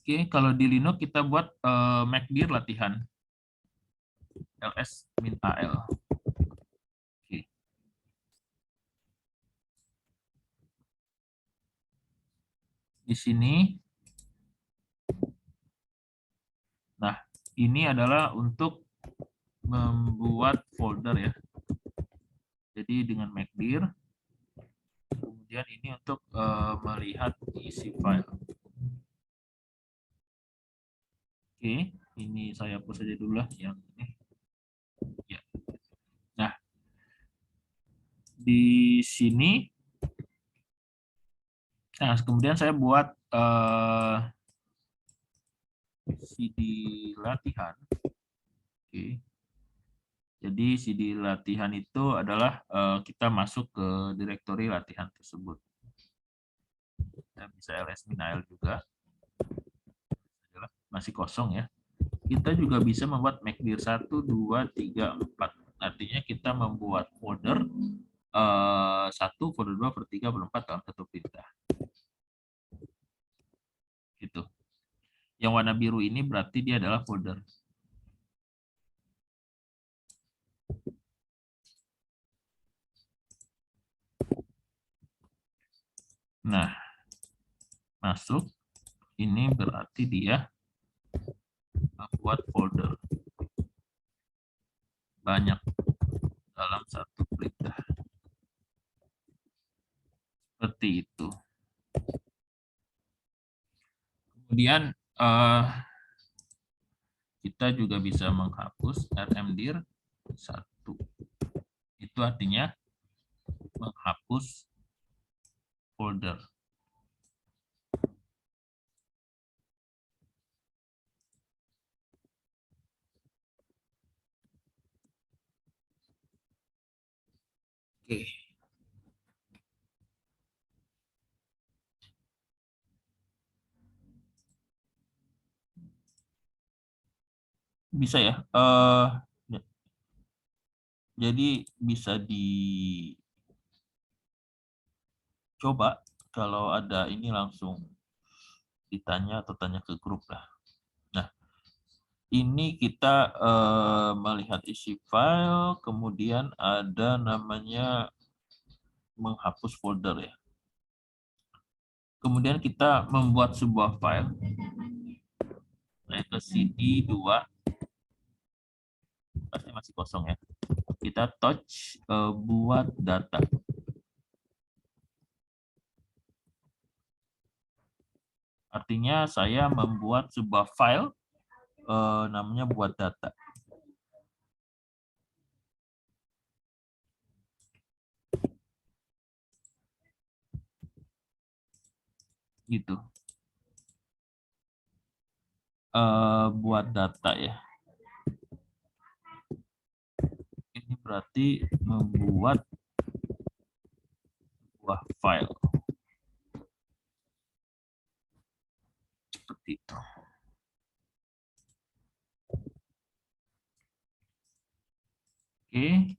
Oke, kalau di Linux kita buat MACD latihan ls-al. Oke. Di sini, nah ini adalah untuk membuat folder ya. Jadi dengan MACD, kemudian ini untuk melihat isi file. Oke, ini saya hapus saja dulu lah yang ini. Ya. Nah, di sini, nah kemudian saya buat CD latihan. Oke. Jadi CD latihan itu adalah kita masuk ke direktori latihan tersebut. Kita bisa ls-al juga. Masih kosong ya. Kita juga bisa membuat MACD 1, 2, 3, 4. Artinya kita membuat folder 1, folder 2, folder 3, folder 4 dalam satu perintah. Gitu. Yang warna biru ini berarti dia adalah folder. Nah, masuk. Ini berarti dia membuat folder banyak dalam satu perintah. Seperti itu. Kemudian kita juga bisa menghapus rmdir 1. Itu artinya menghapus folder. Oke. Bisa ya. Jadi bisa dicoba kalau ada ini langsung ditanya atau tanya ke grup lah. Nah, ini kita melihat isi file, kemudian ada namanya menghapus folder ya. Kemudian kita membuat sebuah file, yaitu CD2, pasti masih kosong ya. Kita touch buat data. Artinya saya membuat sebuah file namanya buat data. Gitu. Buat data ya. Ini berarti membuat sebuah file. Seperti itu. Oke,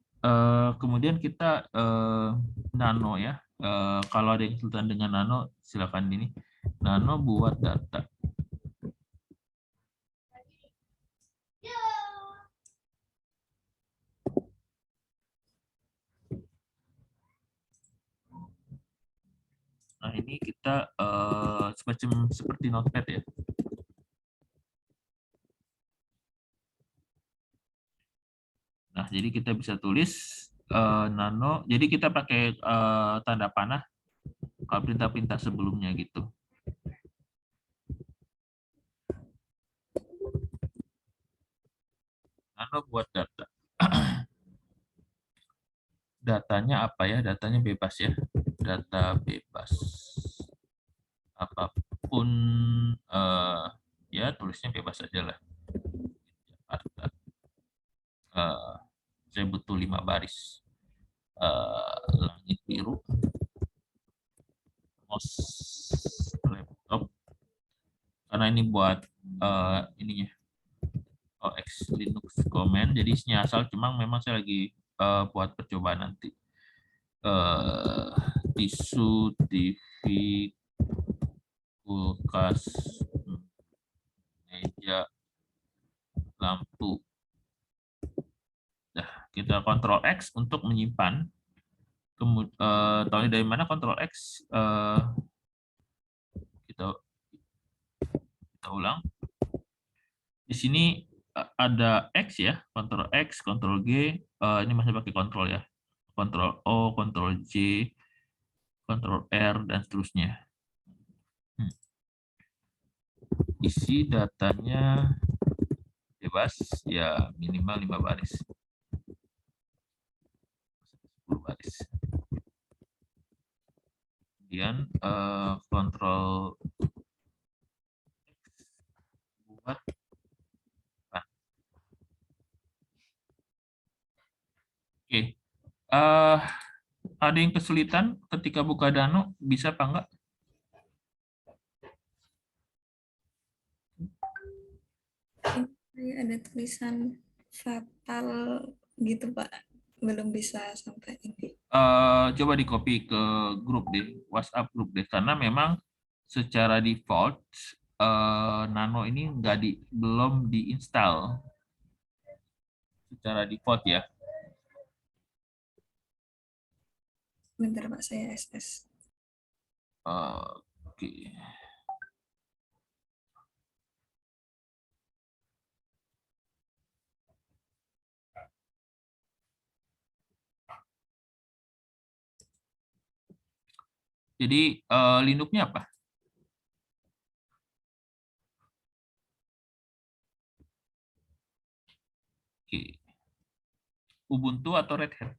kemudian kita nano ya. Kalau ada yang kesulitan dengan nano, silakan ini. Nano buat data. Nah, ini kita semacam seperti notepad ya. Nah, jadi kita bisa tulis nano. Jadi kita pakai tanda panah kalau perintah-perintah sebelumnya gitu. Nano buat data. Datanya apa ya? Datanya bebas ya. Data bebas. Apapun ya tulisnya bebas aja lah. Jakarta. Saya butuh 5 baris. Langit biru. Mouse laptop. Karena ini buat ininya OX Linux command, jadi isinya asal, cuma memang saya lagi buat percobaan nanti. Tisu, TV, kulkas. kita Ctrl X untuk menyimpan. Kemudian tahu dari mana Ctrl X? Kita ulang. Di sini ada X ya, Ctrl X, Ctrl G, ini masih pakai Ctrl ya, Ctrl O, Ctrl J, Ctrl R, dan seterusnya. Isi datanya bebas, ya minimal 5 baris. 10 baris. Kemudian Ctrl buat. Oke. Ada yang kesulitan ketika buka Dano, bisa apa enggak? Ada tulisan fatal gitu Pak, belum bisa sampai ini. Coba di copy ke grup deh, WhatsApp grup deh, karena memang secara default Nano ini belum diinstal secara default ya. Bentar Pak, saya SS. Oke. Jadi Linux-nya apa? Oke. Ubuntu atau Red Hat?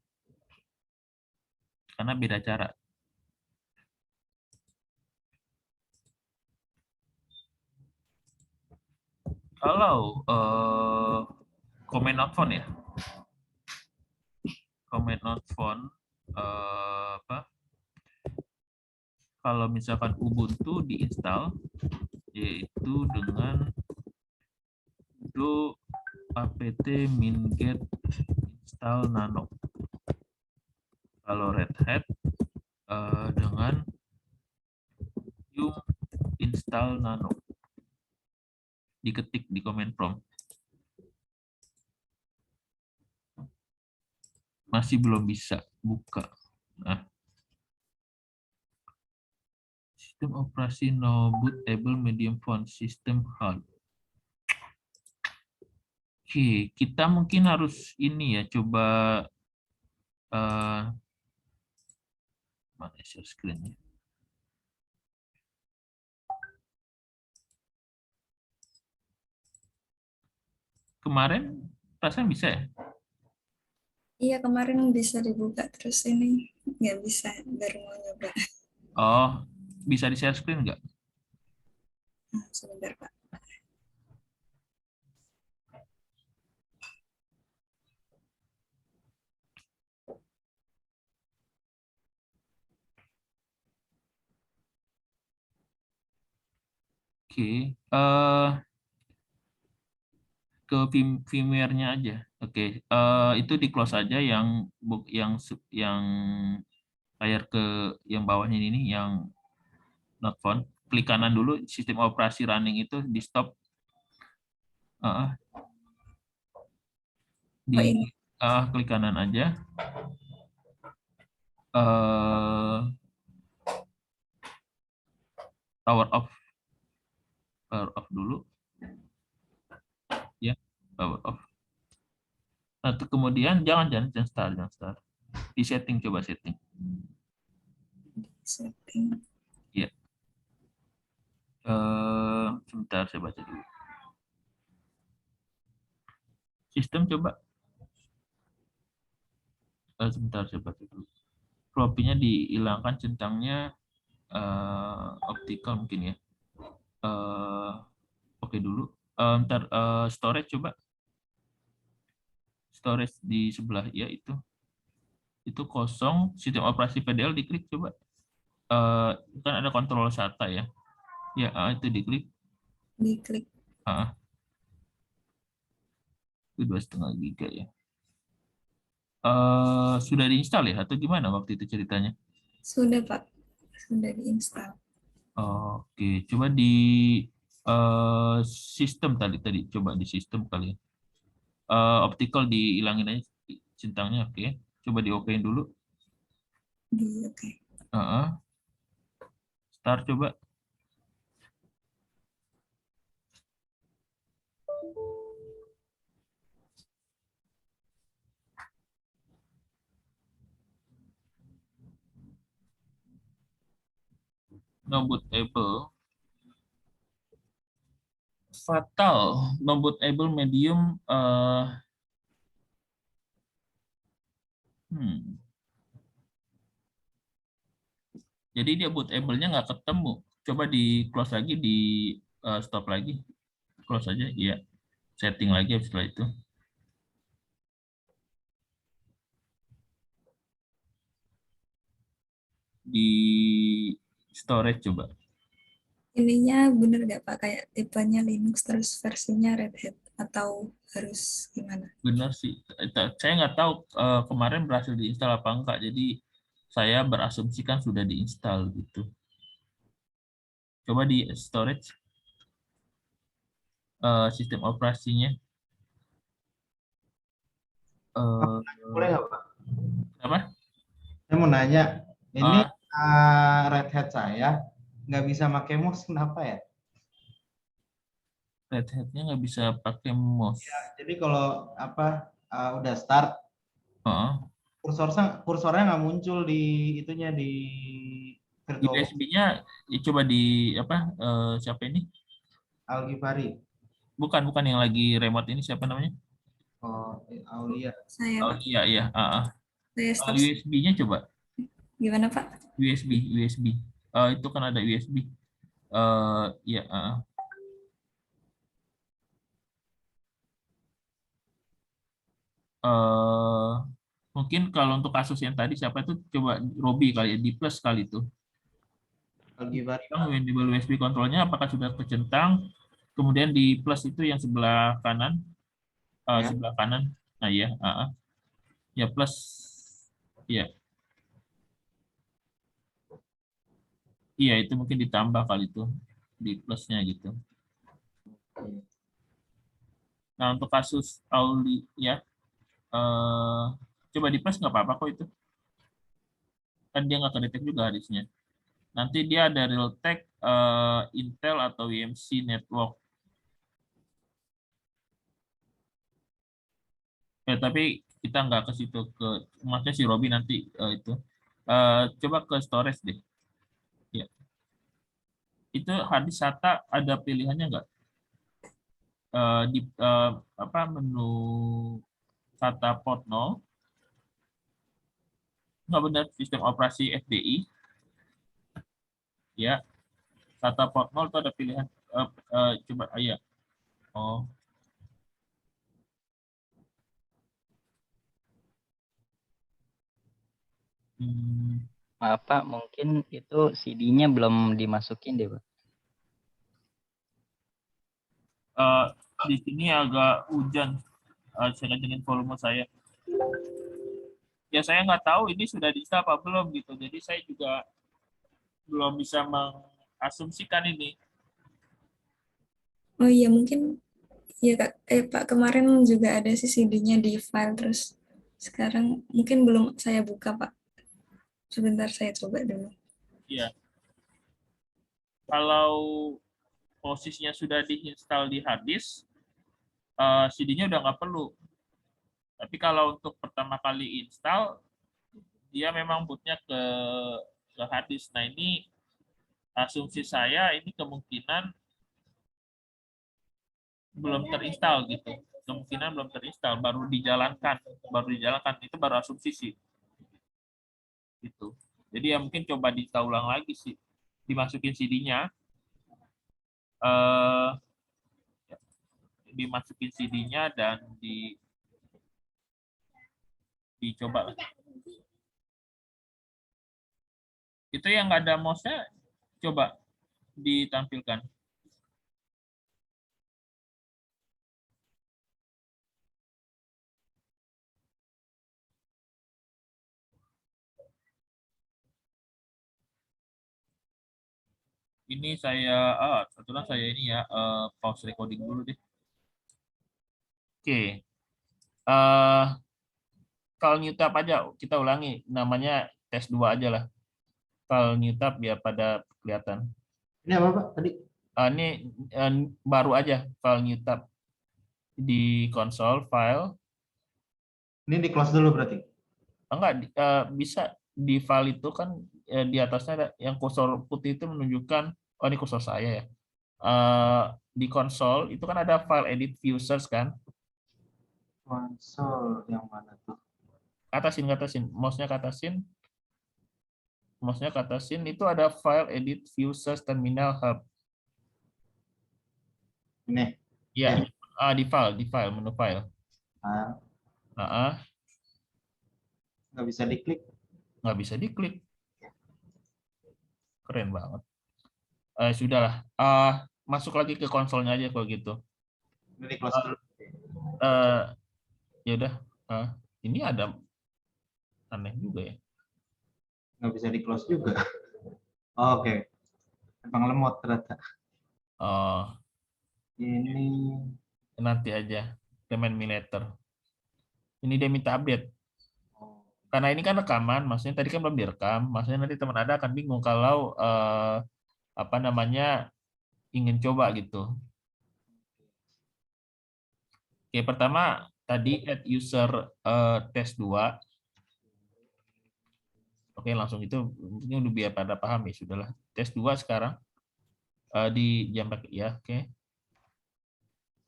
Karena beda cara. Kalau command not found ya, command not found apa? Kalau misalkan Ubuntu diinstal, yaitu dengan sudo apt minget install nano. Kalau Red Hat dengan yum install nano. Diketik di command prompt. Masih belum bisa buka. Nah. Sistem operasi no bootable medium font system hard. Oke, kita mungkin harus ini ya, coba mana share screen-nya. Kemarin perasaan bisa ya? Iya, kemarin bisa dibuka, terus ini nggak bisa, baru mau nyoba. Oh, bisa di share screen nggak? Sebentar Pak. Oke, ke firmware-nya aja. Oke, itu di close aja yang layar ke yang bawahnya ini yang not found. Klik kanan dulu, sistem operasi running itu di stop. Oh ini. Klik kanan aja. Power off dulu. Ya, power off. Nah, kemudian jangan start. Di setting, coba setting. Setting. Ya. Sebentar saya baca dulu. Sistem coba. Sebentar saya baca dulu. Floppy-nya dihilangkan, centangnya optical mungkin ya. Oke dulu. Ntar storage coba. Storage di sebelah ya itu. Itu kosong, sistem operasi PDL diklik coba. Kan ada kontrol SATA ya. Ya, itu diklik. Diklik. Itu 2,5 giga ya. Sudah diinstal ya atau gimana waktu itu ceritanya? Sudah Pak, sudah diinstal. Oke, coba di sistem tadi coba di sistem kali ya. Optical dihilangin aja centangnya oke. Coba di-okein dulu. Oke. Start coba. No bootable. Fatal. No bootable medium. Jadi dia bootable-nya nggak ketemu. Coba di close lagi, di stop lagi. Close aja, iya. Setting lagi setelah itu. Di storage coba. Ininya bener nggak Pak? Kayak tipenya Linux terus versinya Red Hat atau harus gimana? Benar sih. Saya nggak tahu kemarin berhasil diinstal apa enggak. Jadi saya berasumsikan sudah diinstal gitu. Coba di storage sistem operasinya. Boleh nggak, Pak? Apa? Saya mau nanya, ini Ah, Red Hat saya nggak bisa pakai mouse, kenapa ya? Red Hat-nya nggak bisa pakai mouse. Jadi kalau udah start, Heeh. kursornya nggak muncul di itunya di virtual USB-nya coba di apa? Siapa ini? Algifari. Bukan, bukan yang lagi remote ini, siapa namanya? Oh, Aulia. Saya Oh Pak, iya iya. saya stop. USB-nya coba. Gimana Pak? USB. Itu kan ada USB. Ya. eh Mungkin kalau untuk kasus yang tadi siapa itu coba Robi kali ya, di plus kali itu. Algifari, Yang Pak. di USB kontrolnya apakah sudah kecentang? Kemudian di plus itu yang sebelah kanan, Ya. sebelah kanan. Nah ya, ya plus, ya, iya itu mungkin ditambah kali itu di plusnya gitu. Nah untuk kasus Auli ya, coba di plus nggak apa-apa kok itu. Kan dia nggak kedetek juga hadisnya. Nanti dia ada Realtek, Intel atau EMC Network. Tapi kita nggak ke situ, ke maksudnya si Robi nanti itu. Coba ke storage deh. Ya. Itu hadis SATA ada pilihannya nggak? Di apa menu SATA port 0, nggak benar sistem operasi FDI. Ya, SATA port 0 itu ada pilihan. Coba, ya. Oh, hmm, Maaf Pak, mungkin itu CD-nya belum dimasukin deh Pak. eh, di sini agak hujan. Saya kecilin volume saya. Ya saya nggak tahu ini sudah diinstal apa belum gitu. Jadi saya juga belum bisa mengasumsikan ini. Oh iya mungkin ya Kak. Pak kemarin juga ada sih CD-nya di file terus sekarang mungkin belum saya buka Pak. Sebentar saya coba dulu. Ya, kalau posisinya sudah diinstal di hard disk, CD-nya udah nggak perlu. Tapi kalau untuk pertama kali install, dia memang bootnya ke hard disk. Nah ini asumsi saya ini kemungkinan belum terinstall gitu. Kemungkinan belum terinstall, baru dijalankan itu baru asumsi sih. Gitu. Jadi ya mungkin coba diinstal ulang lagi sih, dimasukin CD-nya, eh, dimasukin CD-nya dan dicoba. Itu yang nggak ada mouse-nya, coba ditampilkan. Ini saya, kebetulan saya ini ya, pause recording dulu deh. Oke. file new tab aja, kita ulangi, namanya tes 2 aja lah. File new tab biar pada kelihatan. Ini apa Pak tadi? Ini baru aja, file new tab di konsol file. Ini di close dulu berarti. Enggak, bisa di file itu kan di atasnya ada yang kursor putih itu menunjukkan, oh ini kursor saya ya. Di konsol itu kan ada file edit users kan. Konsol yang mana tuh? Atasin, mouse-nya ke atasin, itu ada file edit users terminal hub. Ini. Ya, di file, menu file. Nggak bisa diklik. Nggak bisa diklik. Keren banget. Sudahlah. Masuk lagi ke konsolnya aja kalau gitu. Ini di close dulu. Ya udah. Ini ada aneh juga ya. Nggak bisa di close juga. Oke. Emang lemot ternyata. Ini Nanti aja. Command Emulator. Ini dia minta update. Karena ini kan rekaman, maksudnya tadi kan belum direkam, maksudnya nanti teman Anda akan bingung kalau ingin coba gitu. Oke, pertama tadi add user test 2. Oke, langsung itu ini udah biar pada paham ya, sudahlah. Tes 2 sekarang di jambak ya, oke.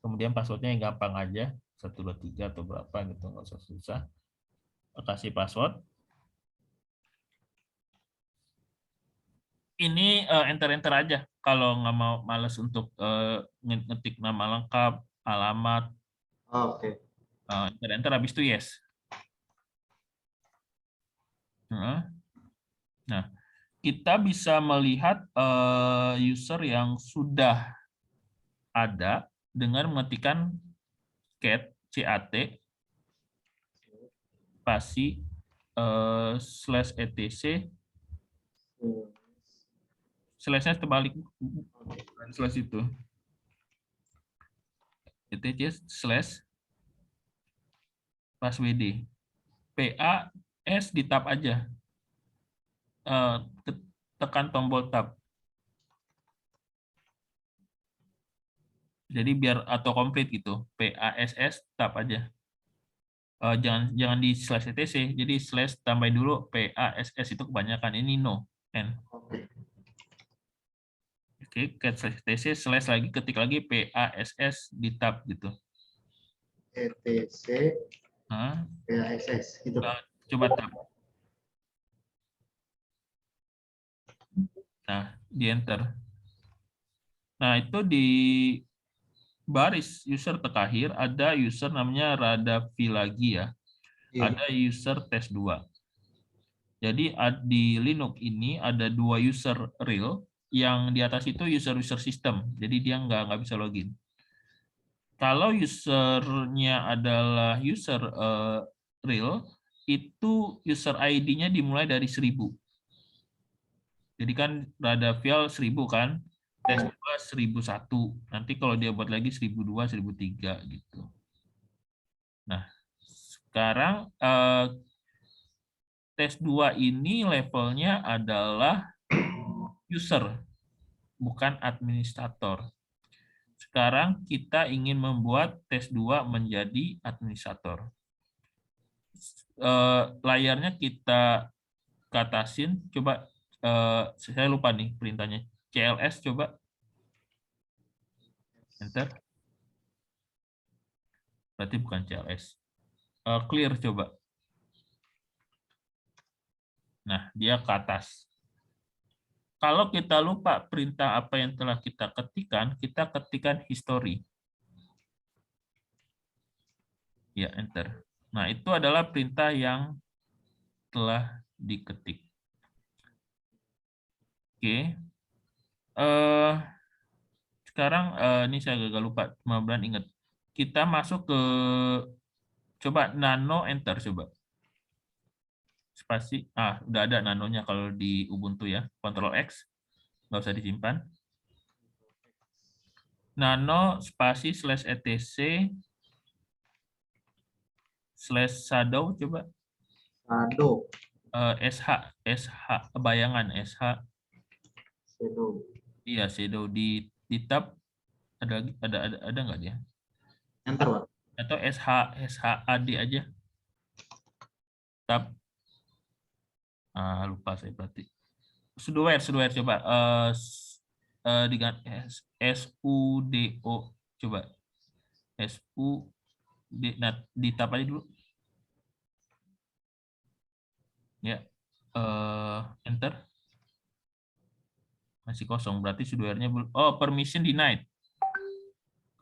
Kemudian passwordnya yang gampang aja, 123 atau berapa gitu, nggak usah susah. Kasih password. Ini enter-enter aja kalau nggak mau males untuk ngetik nama lengkap, alamat. Oke. Enter-enter habis itu yes. Nah, kita bisa melihat user yang sudah ada dengan mengetikkan cat spasi /etc slashnya terbalik slash itu etc slash passwd PAS di tab aja, tekan tombol tab. Jadi biar auto complete gitu, PASS tab aja. Jangan di slash etc, jadi slash tambahin dulu PASS itu kebanyakan, ini no n. Oke, cat slash etc slash lagi ketik lagi PASS di tab gitu. etc PASS gitu. Coba tab. Nah, di enter. Nah, itu di baris user terakhir ada user namanya Radavi lagi ya. Ada user tes 2. Jadi di Linux ini ada 2 user real, yang di atas itu user system. Jadi dia nggak bisa login. Kalau usernya adalah user real, itu user ID-nya dimulai dari 1000. Jadi kan Radavial 1000 kan, tes 2 1001. Nanti kalau dia buat lagi 1002, 1003 gitu. Nah, sekarang tes 2 ini levelnya adalah user, bukan administrator. Sekarang kita ingin membuat tes 2 menjadi administrator. Layarnya kita katasin, coba saya lupa nih perintahnya. CLS coba. Enter. Berarti bukan CLS. Clear coba. Nah, dia ke atas. Kalau kita lupa perintah apa yang telah kita ketikkan history. Ya, enter. Nah, itu adalah perintah yang telah diketik. Oke. Sekarang ini saya agak lupa, mudah-mudahan ingat. Kita masuk ke coba nano, enter coba. Spasi, udah ada nanonya kalau di Ubuntu ya. Ctrl X, nggak usah disimpan. Nano spasi /etc /shadow coba. Shadow. SH bayangan SH. Shadow. Iya, shadow di tab ada nggak dia? Enter, Pak. Atau SHAD aja. Tab. Lupa saya berarti. Sudoware coba. Dengan SUDO coba. SUD. Nah, di tab aja dulu. Ya. Enter. Masih kosong, berarti sudoware-nya belum. Oh, permission denied.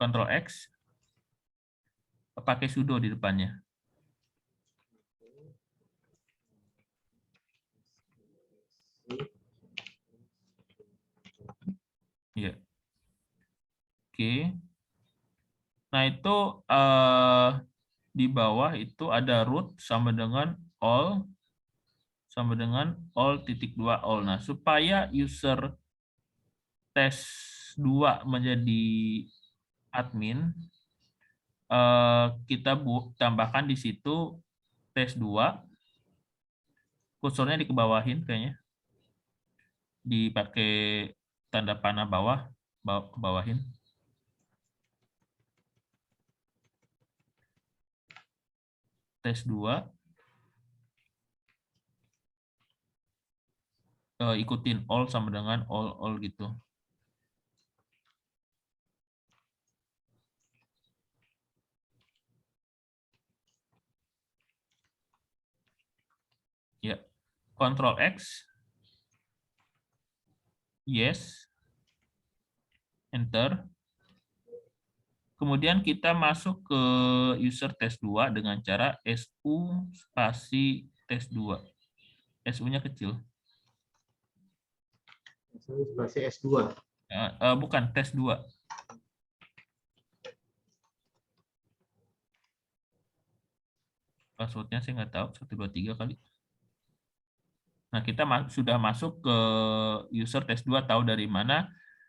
Ctrl X. Pakai sudo di depannya. Ya. Oke. Nah, itu di bawah itu ada root sama dengan all titik 2 all. Nah, supaya user tes 2 menjadi admin, kita tambahkan di situ tes 2, kursornya dikebawahin kayaknya, dipakai tanda panah bawah, kebawahin. Tes 2, ikutin all sama dengan all gitu. Ya, Ctrl X, yes, enter. Kemudian kita masuk ke user tes 2 dengan cara SU spasi tes 2. SU-nya kecil. Spasi S2. Bukan, tes 2. Passwordnya saya nggak tahu, 123 kali. Nah, kita sudah masuk ke user tes 2, tahu dari mana?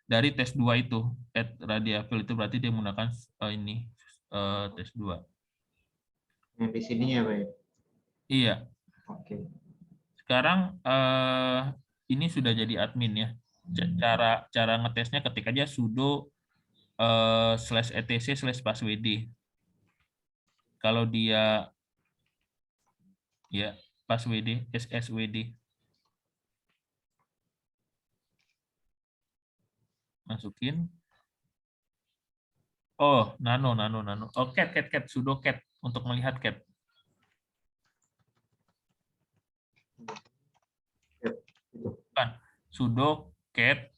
Dari tes 2 itu. @radiafil itu berarti dia menggunakan ini tes 2. Yang di sini ya, Pak? Iya. Oke. Sekarang ini sudah jadi admin ya. Cara ngetesnya ketik aja sudo /etc/passwd. Kalau dia ya passwd sswd. Masukin. Oh, nano. Oh, cat sudo cat untuk melihat cat. Bukan, sudo cat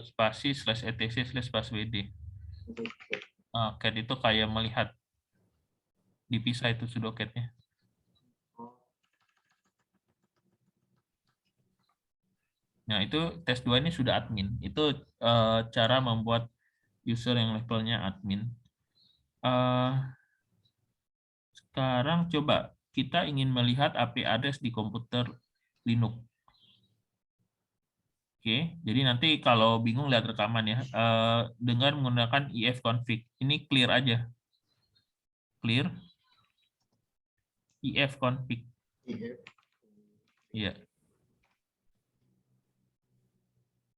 spasi /etc/passwd. Cat itu kayak melihat, dipisah itu sudo cat-nya. Nah, itu tes 2 ini sudah admin. Itu cara membuat user yang levelnya admin. Sekarang coba kita ingin melihat IP address di komputer Linux. Oke, jadi nanti kalau bingung lihat rekaman ya, dengan menggunakan ifconfig. Ini clear aja. Clear. ifconfig. Iya.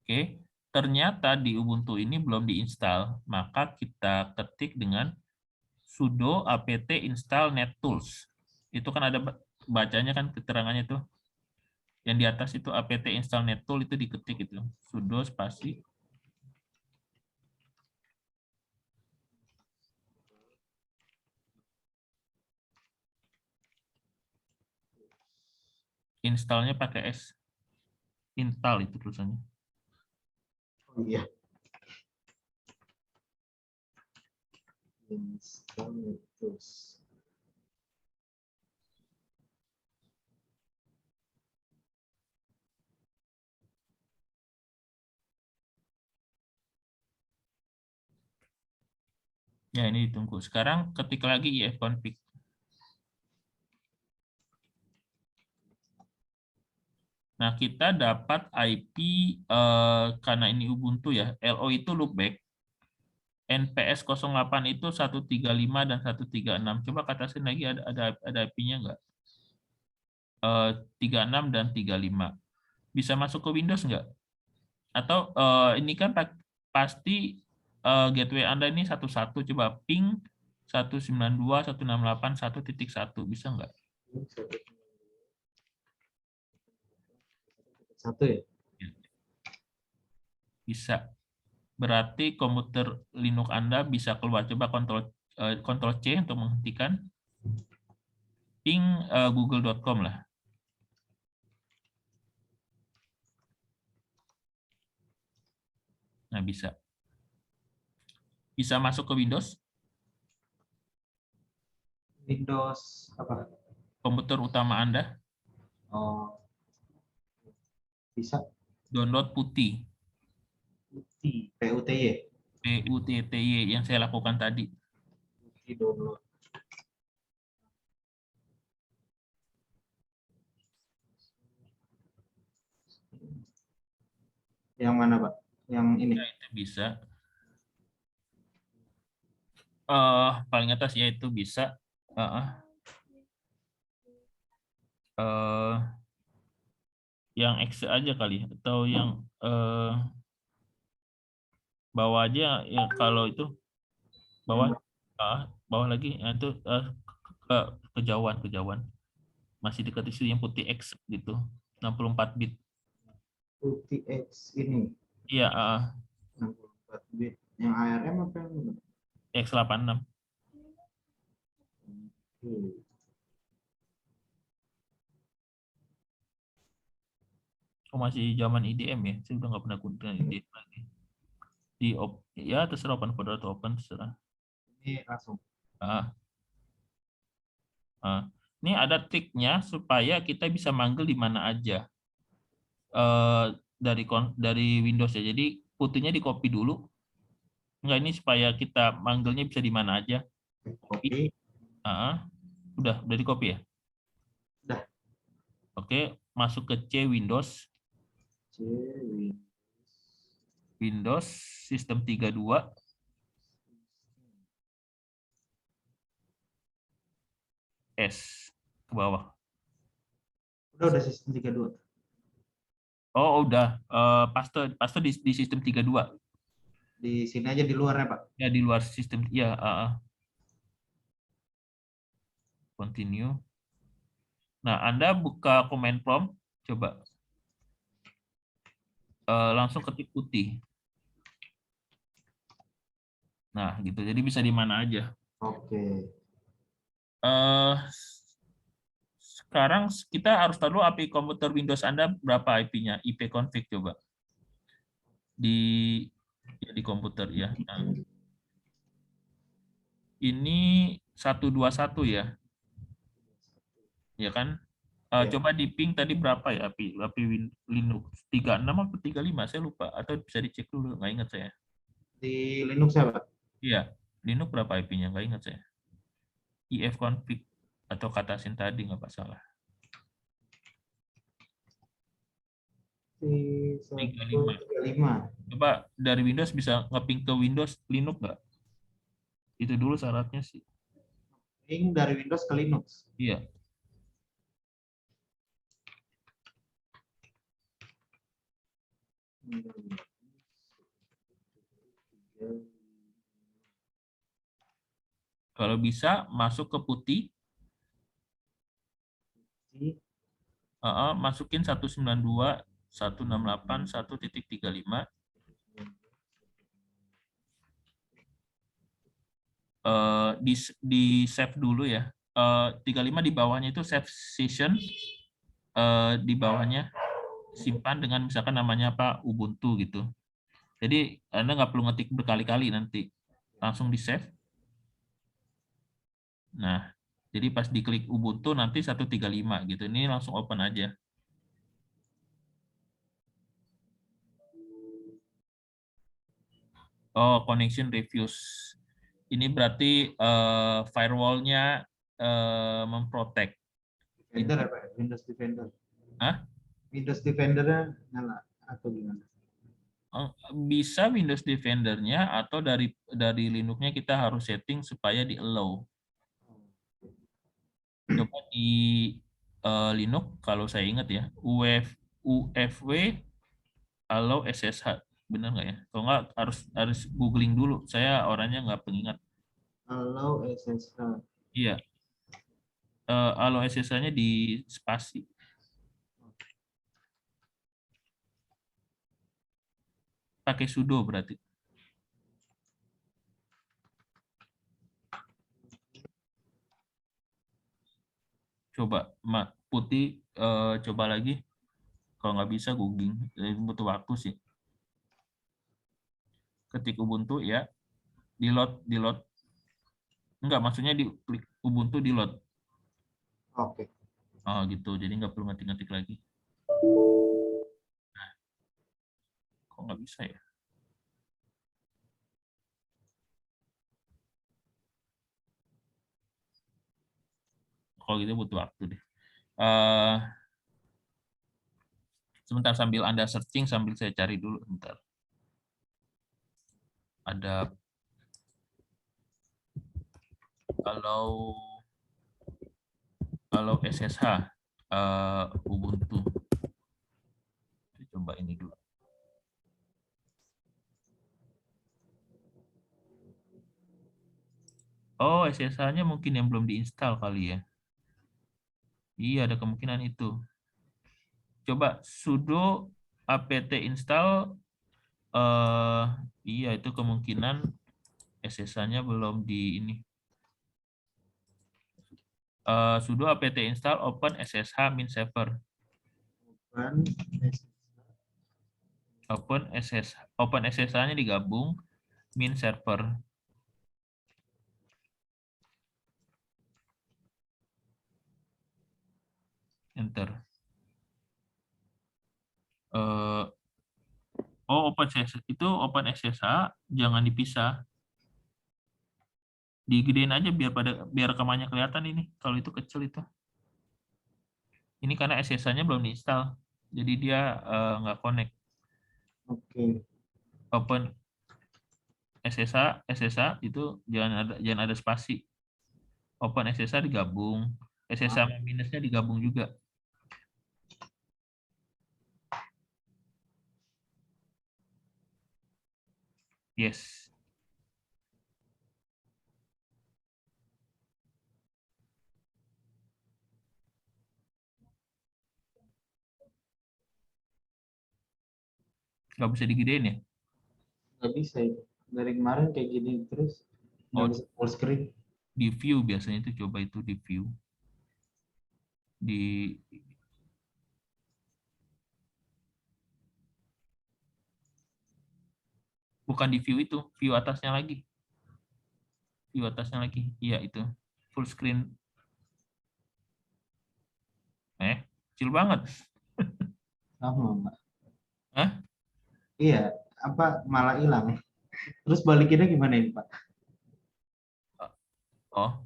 Oke, ternyata di Ubuntu ini belum diinstal, maka kita ketik dengan sudo apt install nettools. Itu kan ada bacanya kan keterangannya tuh. Yang di atas itu apt install nettool itu diketik itu. Sudo spasi installnya pakai S. Install itu tulisannya. Oh iya. Install terus. Ya, ini ditunggu. Sekarang ketik lagi ifconfig. Nah, kita dapat IP karena ini Ubuntu ya. LO itu loopback. NPS 08 itu 135 dan 136. Coba katakan lagi ada IP-nya enggak? 36 dan 35. Bisa masuk ke Windows nggak? Atau ini kan pasti gateway Anda ini 11, coba ping 192.168.1.1, bisa nggak? Satu ya. Bisa. Berarti komputer Linux Anda bisa keluar. Coba Ctrl C untuk menghentikan. Ping google.com lah. Nah, bisa. Bisa masuk ke Windows? Windows apa? Komputer utama Anda? Oh, bisa. Download Putih. PUTY. PUTTY yang saya lakukan tadi. Putih download. Yang mana, Pak? Yang ini. Ya, itu bisa. Paling atas ya itu bisa. Yang X aja kali, atau yang bawah aja ya, kalau itu bawah bawah lagi ya, itu kejauhan masih dekat isu yang putih X gitu, 64 bit. Putih X ini. Iya, 64 bit. Yang ARM apa yang ini? X86. Oh, masih zaman IDM ya, saya udah nggak pernah gunakan IDM lagi. Ya terserah, open folder atau open, terserah. Ini langsung. Ini ada triknya supaya kita bisa manggil di mana aja dari Windows ya. Jadi putihnya di copy dulu. Enggak, ini supaya kita manggilnya bisa di mana aja. Copy. Udah di copy ya? Udah. Oke, masuk ke C Windows. Windows Sistem 32. S ke bawah. Udah sistem 32. Oh, udah. Paste di sistem 32. Di sini aja di luarnya, Pak. Ya, di luar sistem. Ya, continue. Nah, Anda buka command prompt, coba. Langsung ketik putih. Nah, gitu. Jadi bisa di mana aja. Oke. Sekarang kita harus tahu API komputer Windows Anda berapa IP-nya, ipconfig coba. Di komputer ya. Nah, ini 121 ya. Ya kan? Coba di ping tadi berapa ya API Linux? 36 atau 35? Saya lupa. Atau bisa dicek dulu, nggak ingat saya. Di Linux ya, Pak? Iya, Linux berapa IP-nya? Nggak ingat saya. ifconfig atau katasin tadi nggak masalah. 35. Coba dari Windows bisa nge-ping ke Windows Linux nggak? Itu dulu syaratnya sih. Ping dari Windows ke Linux. Iya. Kalau bisa masuk ke putih. Masukin 192.168.1.35. Di save dulu ya. 35 di bawahnya itu save session. Di bawahnya simpan dengan misalkan namanya apa, Ubuntu gitu. Jadi Anda nggak perlu ngetik berkali-kali, nanti langsung di save. Nah, jadi pas diklik Ubuntu nanti 135 gitu. Ini langsung open aja. Oh, connection reviews. Ini berarti firewall-nya memprotect. Defender apa? Windows Defender. Hah? Windows Defender-nya nyala atau gimana? Bisa Windows Defender-nya, atau dari Linux-nya kita harus setting supaya di allow. Coba di Linux kalau saya ingat ya, UFW allow SSH, benar nggak ya? Kalau nggak harus googling dulu. Saya orangnya nggak pengingat. Allow SSH. Iya, allow SSH-nya di spasi. Pakai sudo berarti. Coba Putih, coba lagi. Kalau nggak bisa googling, butuh waktu sih. Ketik Ubuntu ya, di load. Enggak, maksudnya di klik Ubuntu di load. Oke. Oh gitu, jadi nggak perlu ngetik-ngetik lagi. Nah, kok nggak bisa ya? Kalau gitu butuh waktu deh. Sebentar sambil Anda searching, sambil saya cari dulu. Bentar. Ada kalau SSH Ubuntu. Coba ini dulu. Oh, SSH-nya mungkin yang belum diinstal kali ya. Iya, ada kemungkinan itu. Coba sudo apt install. Iya, itu kemungkinan SSH-nya belum di ini. Sudo apt install open SSH min server. Open SSH-nya digabung min server. Enter. Open SSH itu open SSH jangan dipisah. Digedein aja biar rekamannya kelihatan ini. Kalau itu kecil itu. Ini karena SSH-nya belum diinstal. Jadi dia nggak connect. Oke. Open SSH itu jangan ada spasi. Open SSH digabung. SSH minusnya digabung juga. Yes. Nggak bisa digedein ya? Nggak bisa itu. Dari kemarin kayak gini terus nggak Oh, bisa full screen. di view biasanya itu, coba itu di view. Bukan di view itu, view atasnya lagi. View atasnya lagi. Iya itu. Full screen. Kecil banget. Sama, Mbak. Hah? Iya, apa malah hilang. Terus balikinnya gimana ini, Pak? Oh,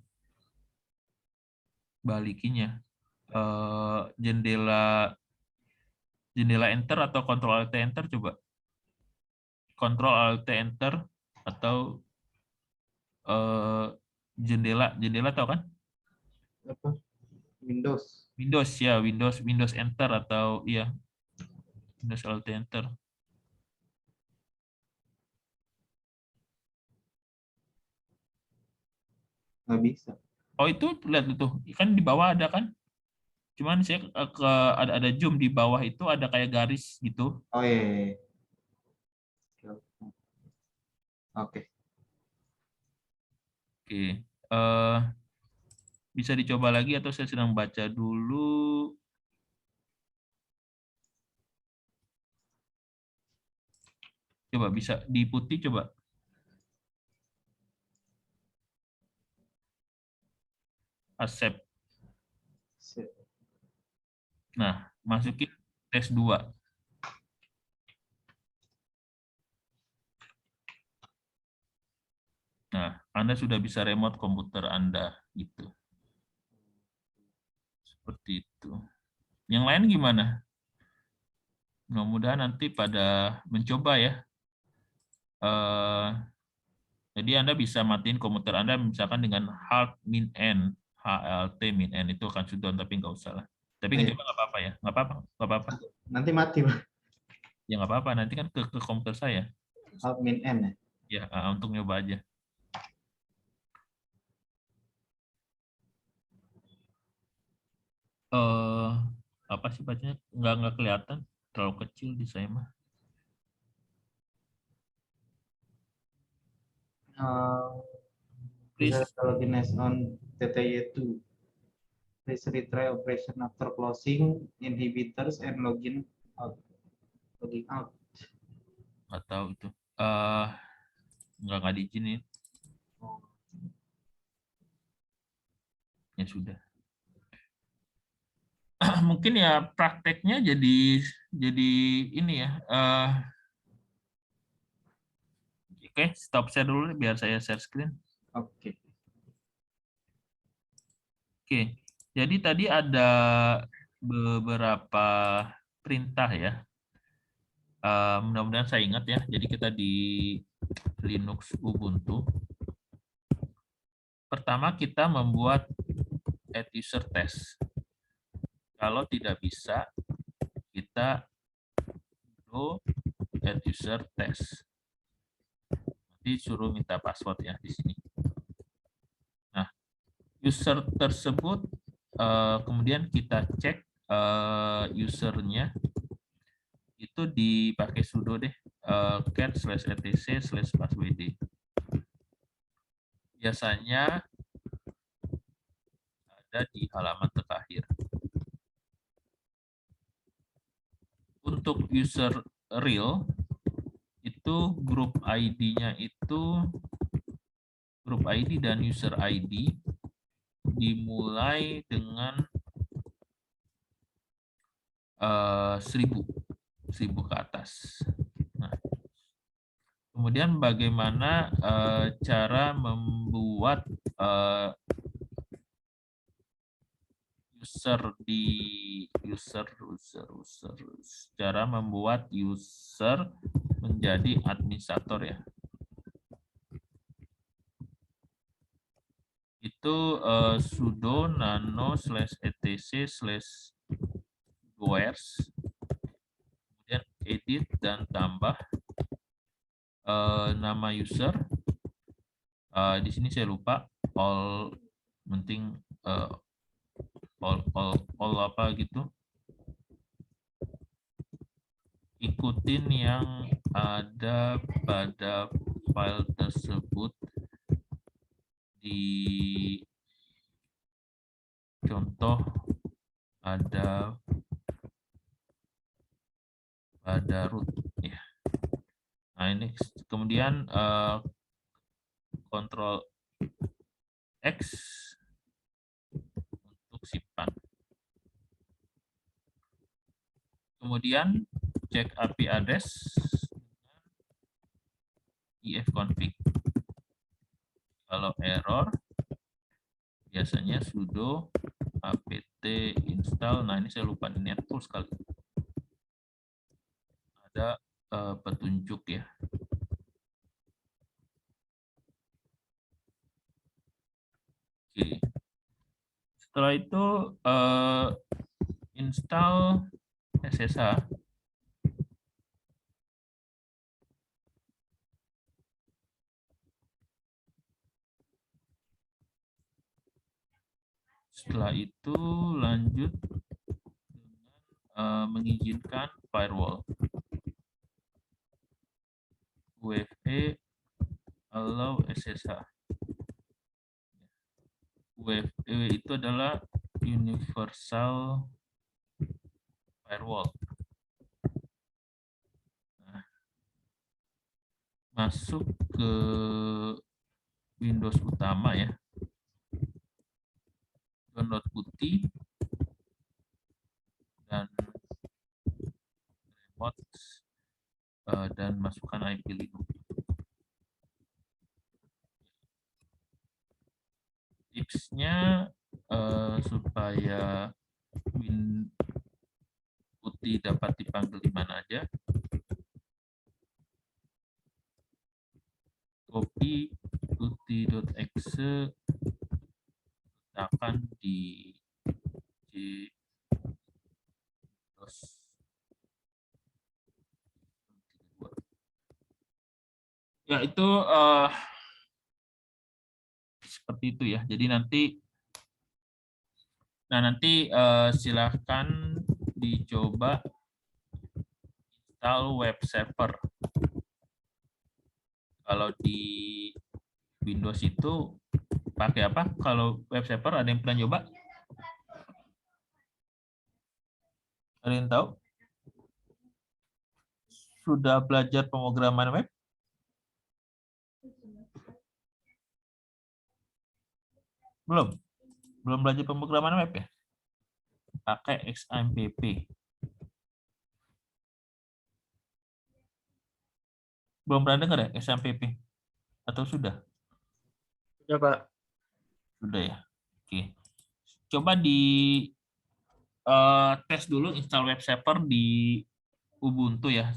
balikinnya. Jendela enter atau kontrol alt enter coba. Kontrol alt enter atau jendela tahu kan? Apa? Windows. Windows ya, Windows enter atau iya. Windows alt enter. Nggak bisa. Oh itu lihat itu kan di bawah ada kan? Cuman saya ada zoom di bawah itu ada kayak garis gitu. Oh iya. Oke. Oke. Bisa dicoba lagi atau saya sedang baca dulu. Coba bisa di putih coba. Accept. Nah, masukin tes 2. Nah, Anda sudah bisa remote komputer Anda gitu. Seperti itu. Yang lain gimana? Mudah-mudahan nanti pada mencoba ya. Jadi Anda bisa matiin komputer Anda misalkan dengan hard min n, HLT min n itu akan shutdown, tapi nggak usah lah. Tapi Iya. ngecoba nggak apa-apa ya, nggak apa-apa, nggak apa-apa. Nanti mati, Pak. Ya nggak apa-apa, nanti kan ke komputer saya. Alt min N ya. Ya, untuk nyoba aja. Apa sih bacanya? Nggak kelihatan, terlalu kecil di saya mah. Please Please. login as on TTY2. Please retry operation after closing inhibitors and login out. Logging out. Nggak tahu itu. Nggak diizinin. Ya sudah. Mungkin ya prakteknya jadi ini ya. Oke, stop share dulu biar saya share screen. Oke. Oke, jadi tadi ada beberapa perintah ya. Mudah-mudahan saya ingat ya. Jadi kita di Linux Ubuntu. Pertama kita membuat add user test. Kalau tidak bisa, kita do add user test. Nanti suruh minta password ya di sini. Nah, user tersebut kemudian kita cek usernya itu dipakai sudo deh cat/etc/passwd. Biasanya ada di halaman terakhir. Untuk user real itu grup ID-nya itu grup ID dan user ID dimulai dengan 1000 ke atas. Nah, kemudian bagaimana cara membuat cara membuat user menjadi administrator ya. Itu sudo nano/etc/doers, kemudian edit dan tambah nama user. Di sini saya lupa all, penting all apa gitu. Ikutin yang ada pada file tersebut di contoh ada pada root ya. Nah ini kemudian Ctrl X untuk simpan. Kemudian cek IP address ifconfig. Kalau error biasanya sudo apt install. Nah ini saya lupa di nettool sekali. Ada petunjuk ya. Oke. Setelah itu install SSH. Setelah itu lanjut dengan mengizinkan firewall. UEFI allow SSH. UEFI itu adalah universal firewall. Nah, masuk ke Windows utama ya. Download putih dan remote dan masukkan IP Linux. Tipsnya supaya Win putih dapat dipanggil di mana aja. Copy putih.exe letakkan di Ya itu seperti itu ya. Jadi nanti silahkan dicoba install web server. Kalau di Windows itu pakai apa? Kalau web server ada yang pernah coba? Ada yang tahu? Sudah belajar pemrograman web? Belum? Belum belajar pemrograman web ya? Pakai XAMPP. Belum pernah dengar ya XAMPP? Atau sudah? Sudah, Pak. Sudah ya? Oke. Coba di tes dulu install web server di Ubuntu ya.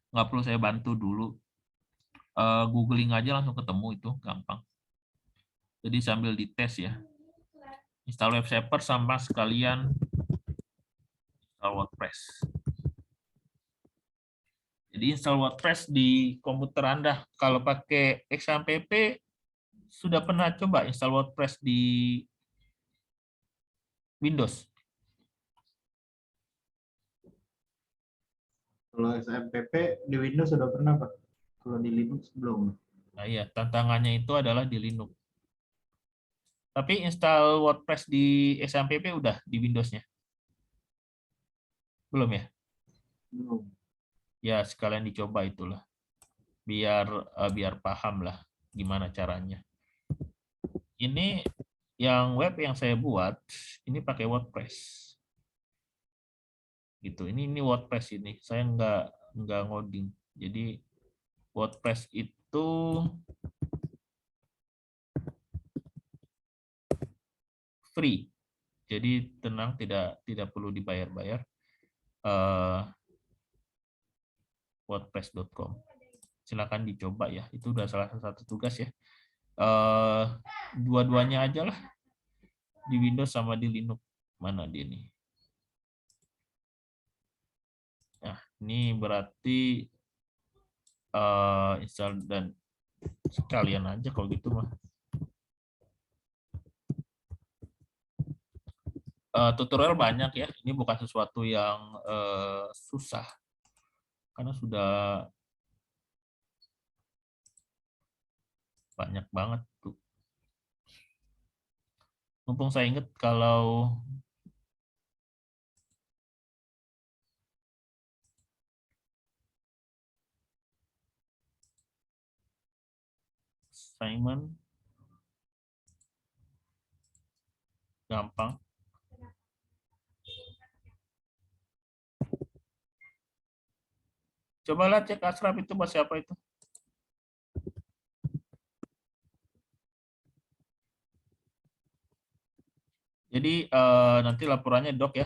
Nggak perlu saya bantu dulu. Googling aja langsung ketemu itu, gampang. Jadi sambil dites ya. Install web server sama sekalian install WordPress. Jadi install WordPress di komputer Anda. Kalau pakai XAMPP, sudah pernah coba install WordPress di Windows? Kalau XAMPP di Windows sudah pernah, Pak. Kalau di Linux belum. Nah iya, tantangannya itu adalah di Linux. Tapi install WordPress di XAMPP udah di Windows-nya? Belum ya? Belum. Ya sekalian dicoba itulah. Biar paham lah gimana caranya. Ini yang web yang saya buat, ini pakai WordPress. Gitu. Ini WordPress ini. Saya nggak ngoding. Jadi WordPress itu free. Jadi tenang, tidak perlu dibayar-bayar. WordPress.com. Silakan dicoba ya. Itu udah salah satu tugas ya. Dua-duanya aja lah. Di Windows sama di Linux. Mana dia nih? Nah, ini berarti install dan sekalian aja kalau gitu mah. Tutorial banyak ya. Ini bukan sesuatu yang susah. Karena sudah banyak banget tuh. Mumpung saya ingat kalau assignment gampang. Cobalah cek Ashraf itu buat siapa itu. Jadi nanti laporannya Dok ya.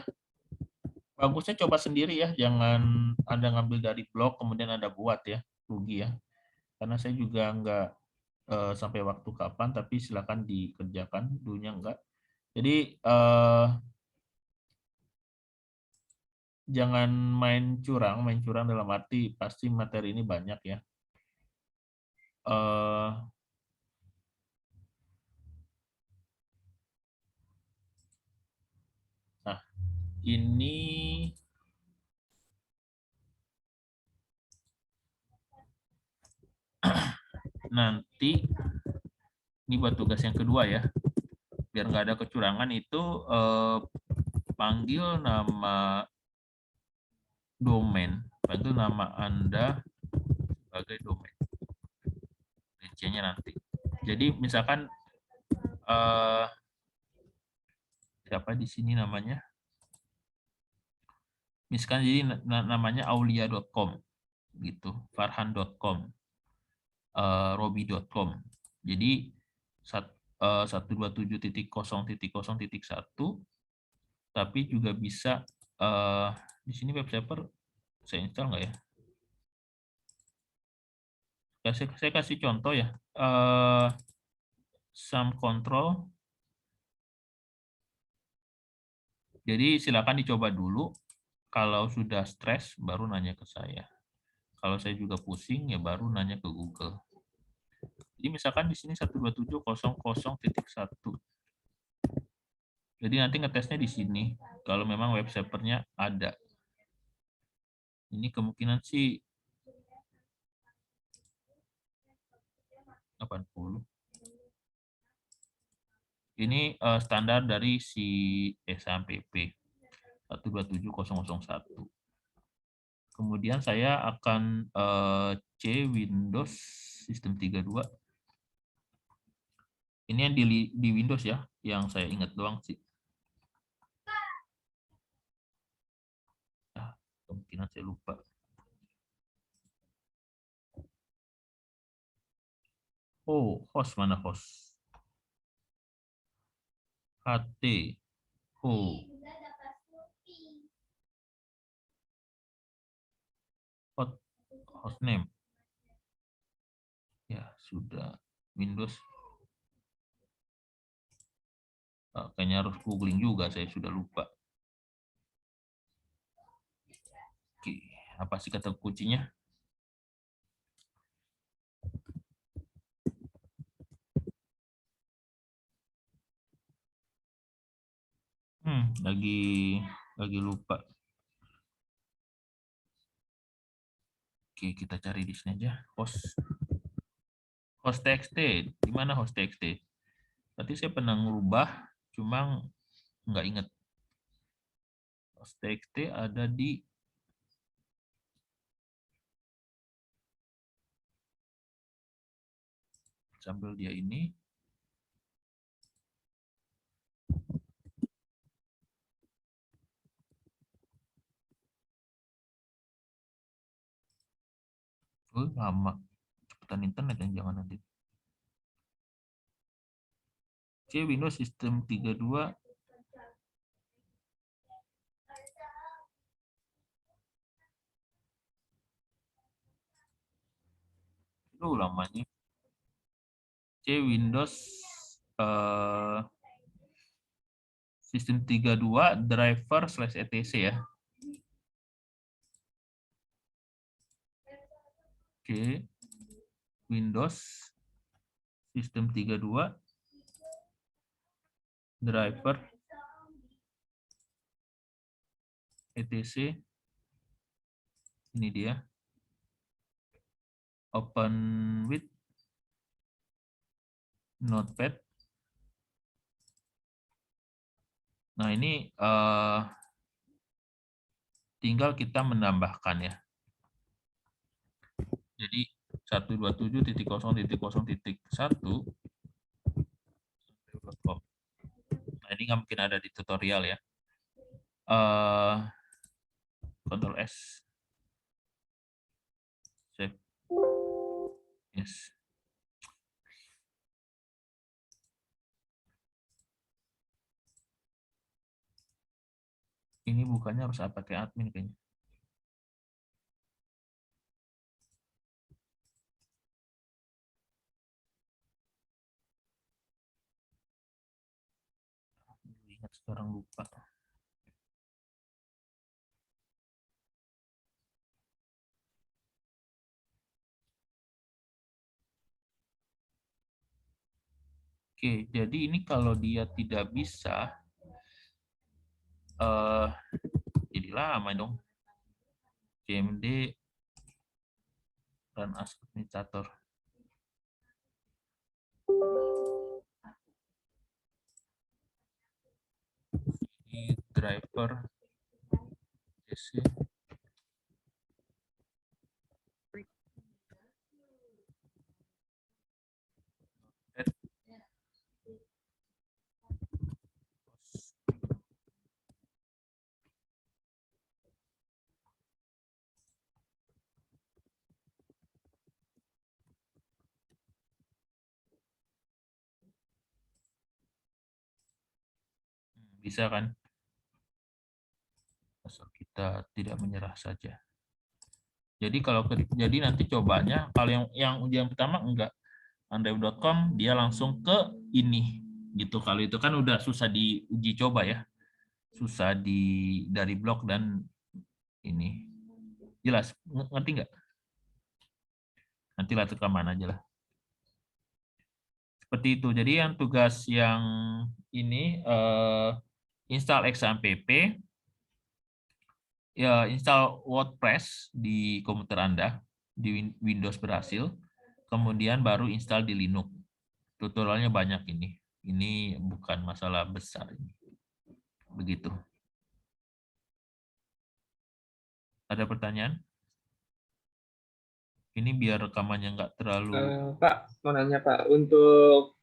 Bagusnya coba sendiri ya, jangan Anda ngambil dari blog kemudian Anda buat ya, rugi ya. Karena saya juga nggak sampai waktu kapan, tapi silakan dikerjakan, dulunya enggak. Jadi jangan main curang dalam arti pasti materi ini banyak ya. Nah, ini nanti ini buat tugas yang kedua ya. Biar nggak ada kecurangan itu panggil nama domain, panggil nama Anda sebagai domain. Rinciannya nanti. Jadi misalkan siapa di sini namanya? Misalkan jadi namanya aulia.com gitu, farhan.com, robi.com. Jadi 127.0.0.1 tapi juga bisa di sini web server saya install nggak ya? Saya kasih contoh ya. Sum control. Jadi silakan dicoba dulu. Kalau sudah stres baru nanya ke saya. Kalau saya juga pusing, ya baru nanya ke Google. Jadi misalkan di sini 127.00.1. Jadi nanti ngetesnya di sini. Kalau memang web servernya ada. Ini kemungkinan sih 80. Ini standar dari si SAMPP 127.001. Kemudian saya akan C Windows Sistem 32. Ini yang di Windows ya, yang saya ingat doang sih. Kemungkinan saya lupa. Oh, host mana host? HT. Oh. Hostname. Ya, sudah. Windows. Kayaknya harus googling juga, saya sudah lupa. Oke, apa sih kata kuncinya? Lagi lupa. Oke, kita cari di sini aja. Host txt. Di mana host txt? Tadi saya pernah ngubah, cuma nggak ingat. Host txt ada di sambil dia ini. Oh, lama. Cepetan internet yang jangan nanti. C Windows Sistem 32. Itu lamanya. C Windows Sistem 32 driver/etc ya. Oke. Windows Sistem 32 driver etc. Ini dia. Open with Notepad. Nah, ini tinggal kita menambahkan ya. Jadi 127.0.0.1. Nah, ini nggak mungkin ada di tutorial ya. Ctrl S. Save. Yes. Ini bukannya harus pakai admin kayaknya. Ingat sekarang lupa. Oke, jadi ini kalau dia tidak bisa, jadi lama dong. CMD run as administrator. Ini driver PC. Bisa kan? Asal kita tidak menyerah saja. Jadi kalau jadi nanti cobanya kalau yang ujian pertama enggak android.com dia langsung ke ini gitu. Kalau itu kan udah susah diuji coba ya. Susah dari blog dan ini. Jelas ngerti nggak? Nanti lihat rekaman aja lah. Seperti itu. Jadi yang tugas yang ini install XAMPP, ya install WordPress di komputer Anda, di Windows berhasil, kemudian baru install di Linux. Tutorialnya banyak ini. Ini bukan masalah besar ini. Begitu. Ada pertanyaan? Ini biar rekamannya nggak terlalu. Pak, mau nanya Pak, untuk